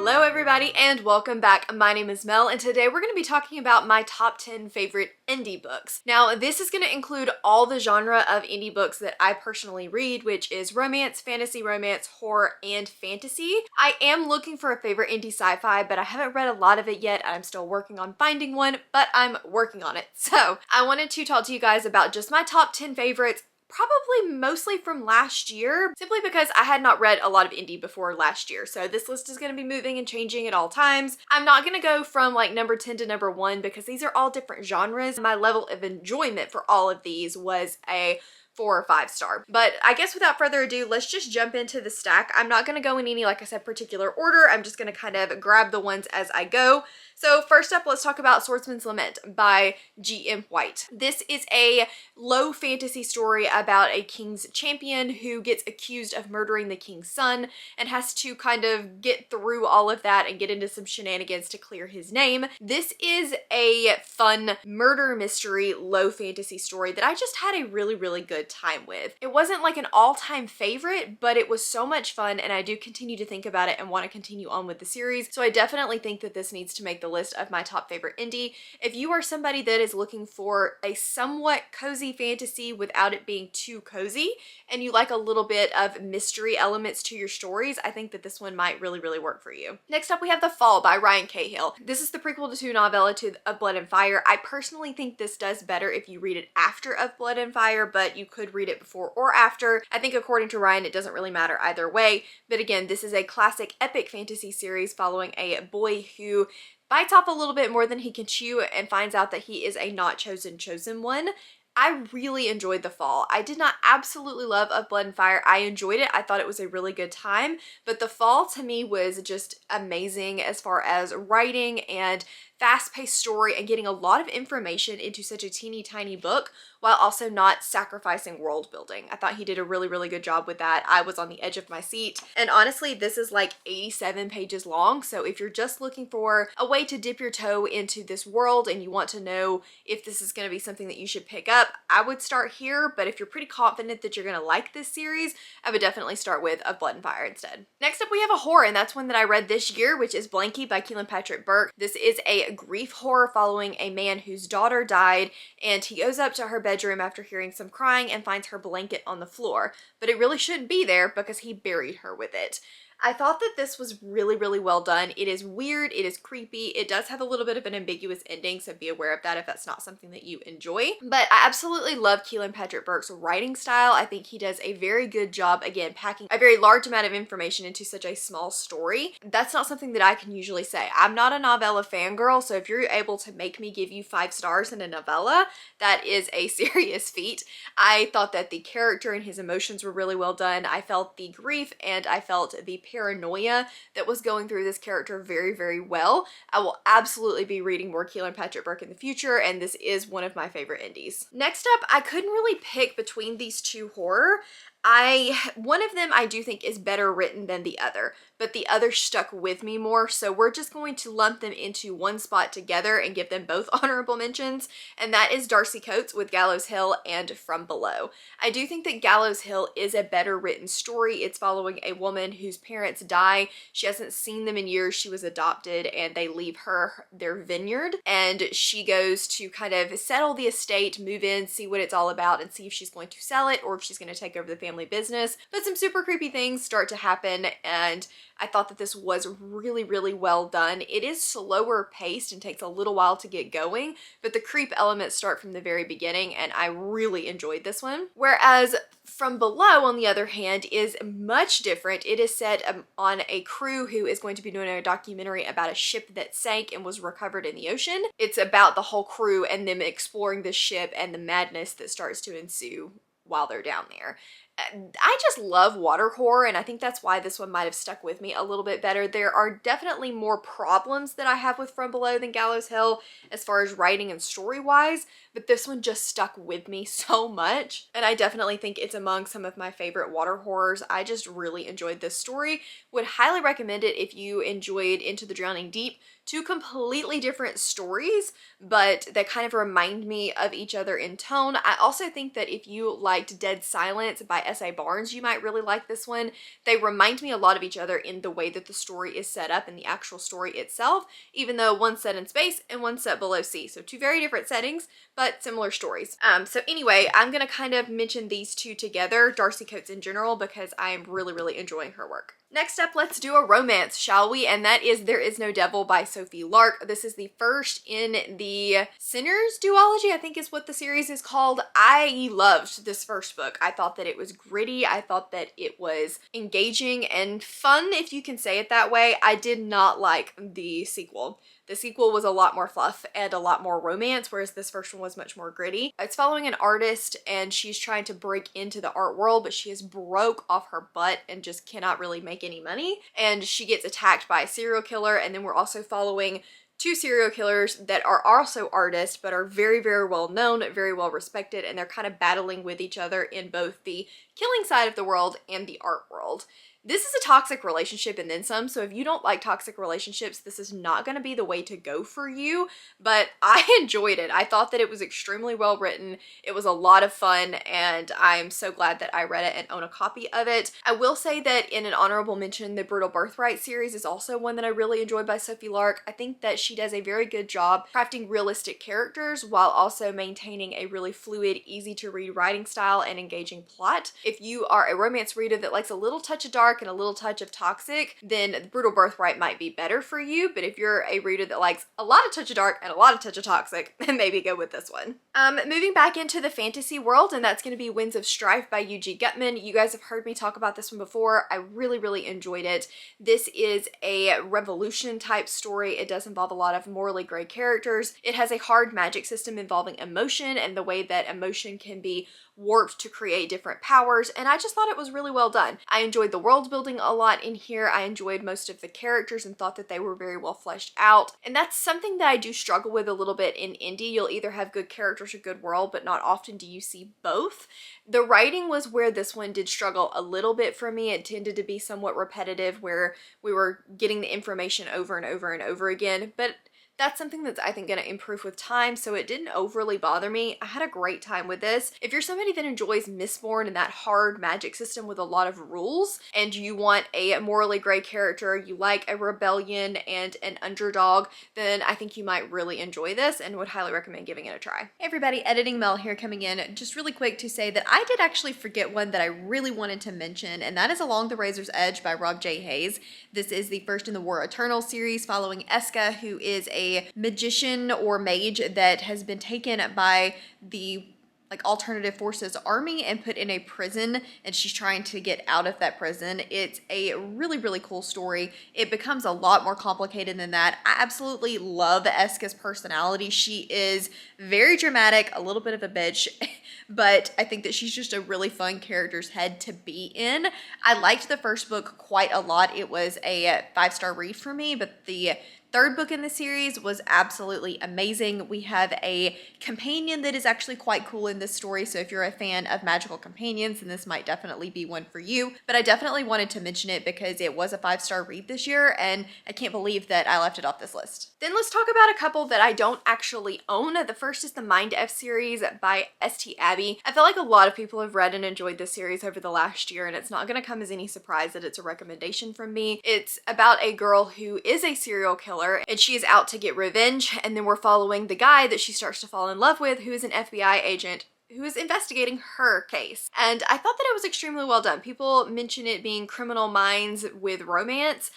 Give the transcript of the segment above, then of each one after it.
Hello everybody and welcome back. My name is Mel and today we're going to be talking about my top 10 favorite indie books. Now this is going to include all the genre of indie books that I personally read, which is romance, fantasy romance, horror, and fantasy. I am looking for a favorite indie sci-fi, but I haven't read a lot of it yet. I'm still working on finding one, but I'm working on it. So I wanted to talk to you guys about just my top 10 favorites, probably mostly from last year, simply because I had not read a lot of indie before last year. So this list is going to be moving and changing at all times. I'm not going to go from like number 10 to number 1 because these are all different genres. My level of enjoyment for all of these was a 4 or 5 star. But I guess without further ado, let's just jump into the stack. I'm not going to go in any, like I said, particular order. I'm just going to kind of grab the ones as I go. So first up, let's talk about Swordsman's Lament by G.M. White. This is a low fantasy story about a king's champion who gets accused of murdering the king's son and has to kind of get through all of that and get into some shenanigans to clear his name. This is a fun murder mystery low fantasy story that I just had a really good time with. It wasn't like an all-time favorite, but it was so much fun and I do continue to think about it and want to continue on with the series. So I definitely think that this needs to make the list of my top favorite indie. If you are somebody that is looking for a somewhat cozy fantasy without it being too cozy, and you like a little bit of mystery elements to your stories, I think that this one might really work for you. Next up, we have The Fall by Ryan Cahill. This is the prequel to novella to Of Blood and Fire. I personally think this does better if you read it after Of Blood and Fire, but you could read it before or after. I think according to Ryan, it doesn't really matter either way. But again, this is a classic epic fantasy series following a boy who bites off a little bit more than he can chew and finds out that he is a not chosen one. I really enjoyed The Fall. I did not absolutely love Of Blood and Fire. I enjoyed it. I thought it was a really good time, but The Fall to me was just amazing as far as writing and fast-paced story and getting a lot of information into such a teeny tiny book while also not sacrificing world building. I thought he did a really good job with that. I was on the edge of my seat. And honestly, this is like 87 pages long. So if you're just looking for a way to dip your toe into this world and you want to know if this is going to be something that you should pick up, I would start here. But if you're pretty confident that you're going to like this series, I would definitely start with Of Blood and Fire instead. Next up, we have a horror, and that's one that I read this year, which is Blanky by Kealan Patrick Burke. This is a grief horror following a man whose daughter died, and he goes up to her bedroom after hearing some crying and finds her blanket on the floor, but it really shouldn't be there because he buried her with it. I thought that this was really well done. It is weird, it is creepy, it does have a little bit of an ambiguous ending, so be aware of that if that's not something that you enjoy. But I absolutely love Kealan Patrick Burke's writing style. I think he does a very good job, again, packing a very large amount of information into such a small story. That's not something that I can usually say. I'm not a novella fangirl, so if you're able to make me give you 5 stars in a novella, that is a serious feat. I thought that the character and his emotions were really well done. I felt the grief and I felt the paranoia that was going through this character very well. I will absolutely be reading more Kealan Patrick Burke in the future, and this is one of my favorite indies. Next up, I couldn't really pick between these two horror. One of them I do think is better written than the other, but the other stuck with me more, so we're just going to lump them into one spot together and give them both honorable mentions, and that is Darcy Coates with Gallows Hill and From Below. I do think that Gallows Hill is a better written story. It's following a woman whose parents die. She hasn't seen them in years. She was adopted and they leave her their vineyard, and she goes to kind of settle the estate, move in, see what it's all about, and see if she's going to sell it or if she's going to take over the family business. But some super creepy things start to happen, and I thought that this was really well done. It is slower paced and takes a little while to get going, but the creep elements start from the very beginning, and I really enjoyed this one. Whereas From Below, on the other hand, is much different. It is set on a crew who is going to be doing a documentary about a ship that sank and was recovered in the ocean. It's about the whole crew and them exploring the ship and the madness that starts to ensue while they're down there. I just love water horror, and I think that's why this one might have stuck with me a little bit better. There are definitely more problems that I have with From Below than Gallows Hill as far as writing and story-wise, but this one just stuck with me so much, and I definitely think it's among some of my favorite water horrors. I just really enjoyed this story. Would highly recommend it if you enjoyed Into the Drowning Deep. Two completely different stories, but that kind of remind me of each other in tone. I also think that if you liked Dead Silence by S.A. Barnes, you might really like this one. They remind me a lot of each other in the way that the story is set up in the actual story itself, even though one's set in space and one's set below sea. So two very different settings, but similar stories. So anyway, I'm gonna kind of mention these two together, Darcy Coates in general, because I am really, really enjoying her work. Next up, let's do a romance, shall we? And that is There Is No Devil by Sophie Lark. This is the first in the Sinners duology, I think is what the series is called. I loved this first book. I thought that it was gritty. I thought that it was engaging and fun, if you can say it that way. I did not like the sequel. The sequel was a lot more fluff and a lot more romance, whereas this first one was much more gritty. It's following an artist and she's trying to break into the art world, but she is broke off her butt and just cannot really make any money. And she gets attacked by a serial killer, and then we're also following two serial killers that are also artists but are very, very well known, very well respected, and they're kind of battling with each other in both the killing side of the world and the art world. This is a toxic relationship and then some, so if you don't like toxic relationships, this is not going to be the way to go for you, but I enjoyed it. I thought that it was extremely well written. It was a lot of fun, and I'm so glad that I read it and own a copy of it. I will say that in an honorable mention, the Brutal Birthright series is also one that I really enjoyed by Sophie Lark. I think that she does a very good job crafting realistic characters while also maintaining a really fluid, easy to read writing style and engaging plot. If you are a romance reader that likes a little touch of dark and a little touch of toxic, then Brutal Birthright might be better for you. But if you're a reader that likes a lot of touch of dark and a lot of touch of toxic, then maybe go with this one. Moving back into the fantasy world, and that's going to be Winds of Strife by U.G. Gutman. You guys have heard me talk about this one before. I really, really enjoyed it. This is a revolution type story. It does involve a lot of morally gray characters. It has a hard magic system involving emotion and the way that emotion can be warped to create different powers, and I just thought it was really well done. I enjoyed the world building a lot in here. I enjoyed most of the characters and thought that they were very well fleshed out, and that's something that I do struggle with a little bit in indie. You'll either have good characters or good world, but not often do you see both. The writing was where this one did struggle a little bit for me. It tended to be somewhat repetitive, where we were getting the information over and over and over again, but that's something that's, I think, going to improve with time, so it didn't overly bother me. I had a great time with this. If you're somebody that enjoys Mistborn and that hard magic system with a lot of rules, and you want a morally gray character, you like a rebellion and an underdog, then I think you might really enjoy this and would highly recommend giving it a try. Hey everybody, Editing Mel here coming in. Just really quick to say that I did actually forget one that I really wanted to mention, and that is Along the Razor's Edge by Rob J. Hayes. This is the first in the War Eternal series following Eska, who is a magician or mage that has been taken by the alternative forces army and put in a prison, and she's trying to get out of that prison. It's a really, really cool story. It becomes a lot more complicated than that. I absolutely love Eska's personality. She is very dramatic, a little bit of a bitch, but I think that she's just a really fun character's head to be in. I liked the first book quite a lot. It was a 5-star read for me, but the third book in the series was absolutely amazing. We have a companion that is actually quite cool in this story, so if you're a fan of magical companions, then this might definitely be one for you. But I definitely wanted to mention it because it was a 5-star read this year, and I can't believe that I left it off this list. Then let's talk about a couple that I don't actually own. The first is the Mind F series by St. Abbey. I feel like a lot of people have read and enjoyed this series over the last year, and it's not going to come as any surprise that it's a recommendation from me. It's about a girl who is a serial killer, and she is out to get revenge, and then we're following the guy that she starts to fall in love with, who is an FBI agent who is investigating her case. And I thought that it was extremely well done. People mention it being Criminal Minds with romance.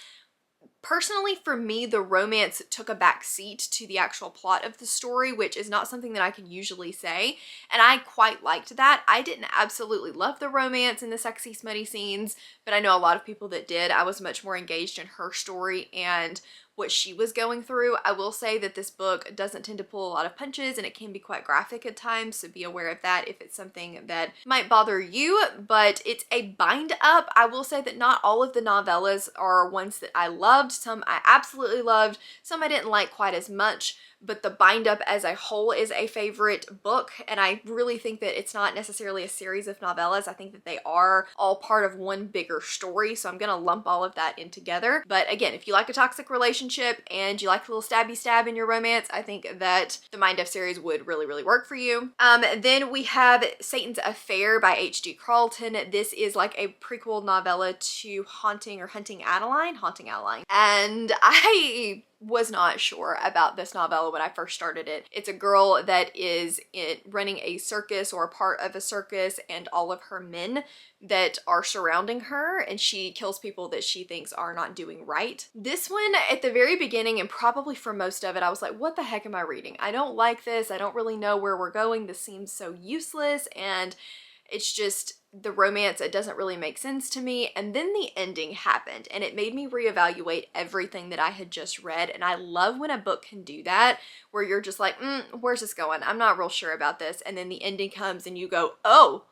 Personally, for me, the romance took a back seat to the actual plot of the story, which is not something that I can usually say, and I quite liked that. I didn't absolutely love the romance and the sexy, smutty scenes, but I know a lot of people that did. I was much more engaged in her story and what she was going through. I will say that this book doesn't tend to pull a lot of punches, and it can be quite graphic at times, so be aware of that if it's something that might bother you, but it's a bind up. I will say that not all of the novellas are ones that I loved. Some I absolutely loved, some I didn't like quite as much, but the bind up as a whole is a favorite book, and I really think that it's not necessarily a series of novellas. I think that they are all part of one bigger story, so I'm gonna lump all of that in together. But again, if you like a toxic relationship, relationship and you like a little stabby stab in your romance, I think that the Mind F series would really, really work for you. Then we have Satan's Affair by H.G. Carlton. This is like a prequel novella to Haunting Adeline. And I was not sure about this novella when I first started it. It's a girl that is running a circus or a part of a circus, and all of her men that are surrounding her, and she kills people that she thinks are not doing right. This one, at the very beginning and probably for most of it, I was like, what the heck am I reading? I don't like this. I don't really know where we're going. This seems so useless, and it's just the romance, it doesn't really make sense to me. And then the ending happened and it made me reevaluate everything that I had just read. And I love when a book can do that, where you're just like, where's this going? I'm not real sure about this. And then the ending comes and you go, oh,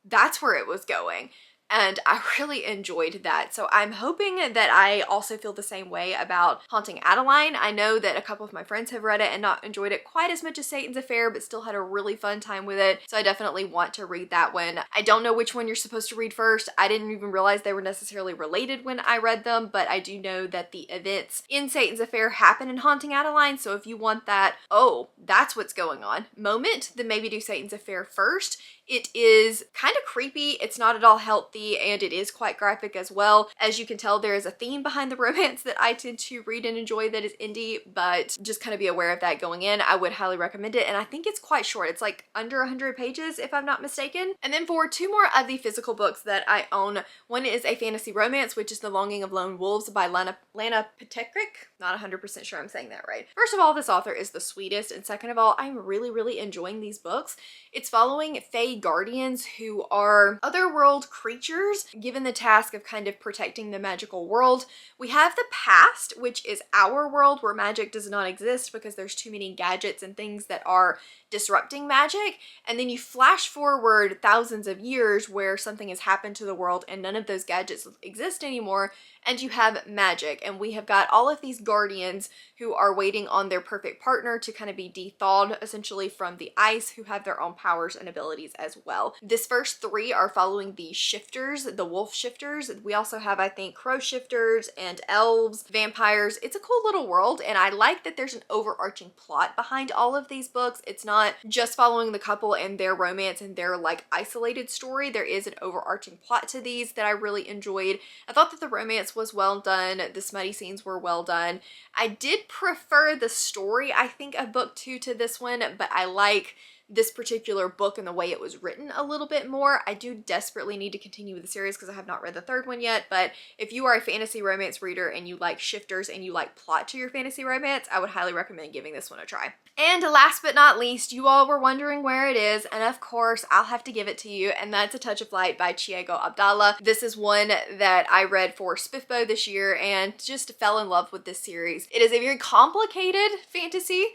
that's where it was going. And I really enjoyed that. So I'm hoping that I also feel the same way about Haunting Adeline. I know that a couple of my friends have read it and not enjoyed it quite as much as Satan's Affair, but still had a really fun time with it. So I definitely want to read that one. I don't know which one you're supposed to read first. I didn't even realize they were necessarily related when I read them, but I do know that the events in Satan's Affair happen in Haunting Adeline. So if you want that, oh, that's what's going on moment, then maybe do Satan's Affair first. It is kind of creepy. It's not at all healthy, and it is quite graphic as well. As you can tell, there is a theme behind the romance that I tend to read and enjoy that is indie, but just kind of be aware of that going in. I would highly recommend it, and I think it's quite short. It's like under 100 pages, if I'm not mistaken. And then for two more of the physical books that I own, one is a fantasy romance, which is The Longing of Lone Wolves by Lana Petekrik. Not 100% sure I'm saying that right. First of all, this author is the sweetest, and second of all, I'm really, really enjoying these books. It's following Fae guardians who are otherworld creatures given the task of kind of protecting the magical world. We have the past, which is our world where magic does not exist because there's too many gadgets and things that are disrupting magic. And then you flash forward thousands of years where something has happened to the world and none of those gadgets exist anymore, and you have magic. And we have got all of these guardians who are waiting on their perfect partner to kind of be de-thawed essentially from the ice, who have their own powers and abilities as well. This first three are following the shifters, the wolf shifters. We also have, I think, crow shifters and elves, vampires. It's a cool little world, and I like that there's an overarching plot behind all of these books. It's not just following the couple and their romance and their like isolated story. There is an overarching plot to these that I really enjoyed. I thought that the romance was well done. The smutty scenes were well done. I did prefer the story, I think, of book 2 to this one, but I like this particular book and the way it was written a little bit more. I do desperately need to continue with the series because I have not read the third one yet, but if you are a fantasy romance reader and you like shifters and you like plot to your fantasy romance, I would highly recommend giving this one a try. And last but not least, you all were wondering where it is, and of course I'll have to give it to you, and that's A Touch of Light by Chiego Abdallah. This is one that I read for SPFBO this year and just fell in love with this series. It is a very complicated fantasy.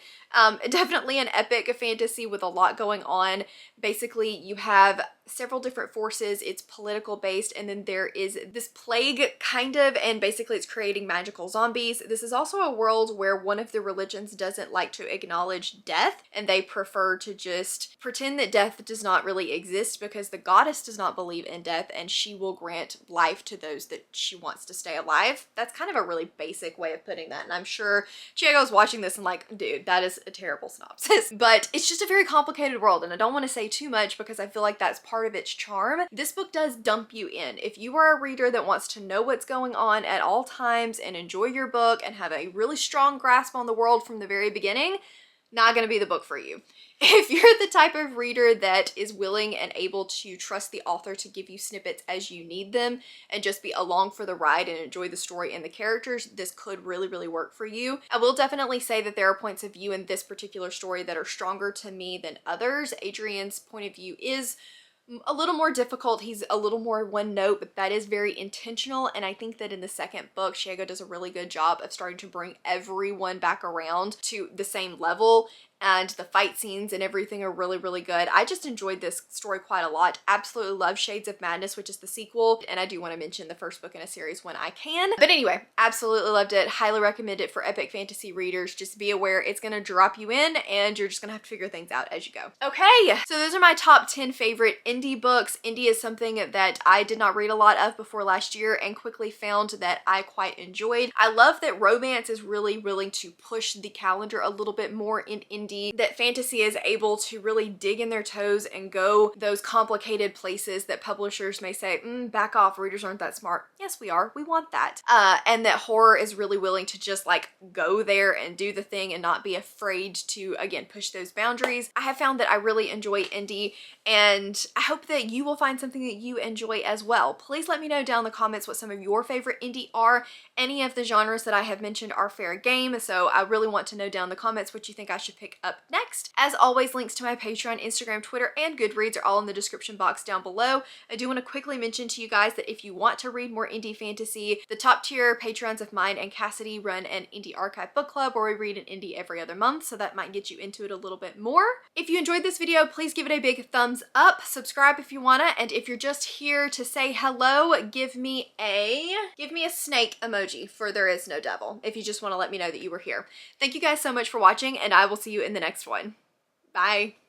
Definitely an epic fantasy with a lot going on. Basically, you have several different forces. It's political based, and then there is this plague kind of, and basically it's creating magical zombies. This is also a world where one of the religions doesn't like to acknowledge death, and they prefer to just pretend that death does not really exist because the goddess does not believe in death, and she will grant life to those that she wants to stay alive. That's kind of a really basic way of putting that, and I'm sure Chiego's watching this and like, dude, that is a terrible synopsis. But it's just a very complicated world, and I don't want to say too much because I feel like that's part of its charm. This book does dump you in. If you are a reader that wants to know what's going on at all times and enjoy your book and have a really strong grasp on the world from the very beginning, not going to be the book for you. If you're the type of reader that is willing and able to trust the author to give you snippets as you need them and just be along for the ride and enjoy the story and the characters, this could really, really work for you. I will definitely say that there are points of view in this particular story that are stronger to me than others. Adrian's point of view is a little more difficult. He's a little more one note, but that is very intentional. And I think that in the second book, Chiego does a really good job of starting to bring everyone back around to the same level. and the fight scenes and everything are really, really good. I just enjoyed this story quite a lot. Absolutely love Shades of Madness, which is the sequel, and I do want to mention the first book in a series when I can. But anyway, absolutely loved it. Highly recommend it for epic fantasy readers. Just be aware it's gonna drop you in and you're just gonna have to figure things out as you go. Okay, so those are my top 10 favorite indie books. Indie is something that I did not read a lot of before last year and quickly found that I quite enjoyed. I love that romance is really willing to push the calendar a little bit more in indie, that fantasy is able to really dig in their toes and go those complicated places that publishers may say, back off, readers aren't that smart. Yes, we are. We want that. And that horror is really willing to just like go there and do the thing and not be afraid to, again, push those boundaries. I have found that I really enjoy indie, and I hope that you will find something that you enjoy as well. Please let me know down in the comments what some of your favorite indie are. Any of the genres that I have mentioned are fair game, so I really want to know down in the comments what you think I should pick up next. As always, links to my Patreon, Instagram, Twitter, and Goodreads are all in the description box down below. I do want to quickly mention to you guys that if you want to read more indie fantasy, the top tier patrons of mine and Cassidy run an indie archive book club where we read an indie every other month, so that might get you into it a little bit more. If you enjoyed this video, please give it a big thumbs up, subscribe if you wanna, and if you're just here to say hello, give me a snake emoji for there is no devil, if you just want to let me know that you were here. Thank you guys so much for watching, and I will see you in the next one. Bye.